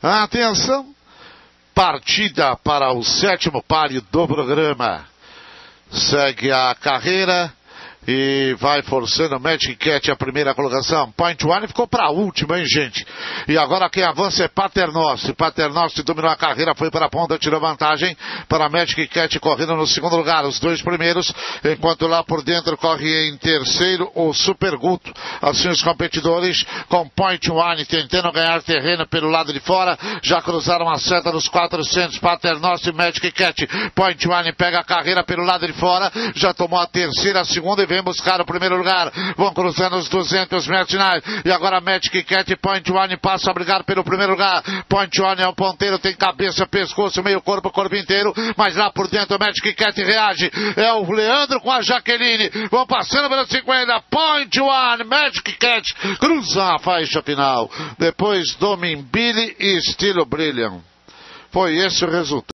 Atenção, partida para o 7º páreo do programa. Segue a carreira e vai forçando o Magic Cat a primeira colocação. Point One ficou para a última, hein, gente? E agora quem avança é Paternoste. Paternoste dominou a carreira, foi para a ponta, tirou vantagem para a Magic Cat correndo no segundo lugar. Os dois primeiros, enquanto lá por dentro corre em terceiro o Super Guto. Assim os competidores com Point One tentando ganhar terreno pelo lado de fora. Já cruzaram a seta dos 400. Paternoste e Magic Cat. Point One pega a carreira pelo lado de fora. Já tomou a terceira, a segunda e vem buscar o primeiro lugar. Vão cruzando os 200 metros finais. E agora Magic Cat e Point One passam a brigar pelo primeiro lugar. Point One é o ponteiro, tem cabeça, pescoço, meio corpo, corpo inteiro. Mas lá por dentro Magic Cat reage. É o Leandro com a Jaqueline. Vão passando pelos 50. Point One, Magic Cat cruza a faixa final. Depois Domin Billy e Estilo Brilliant. Foi esse o resultado.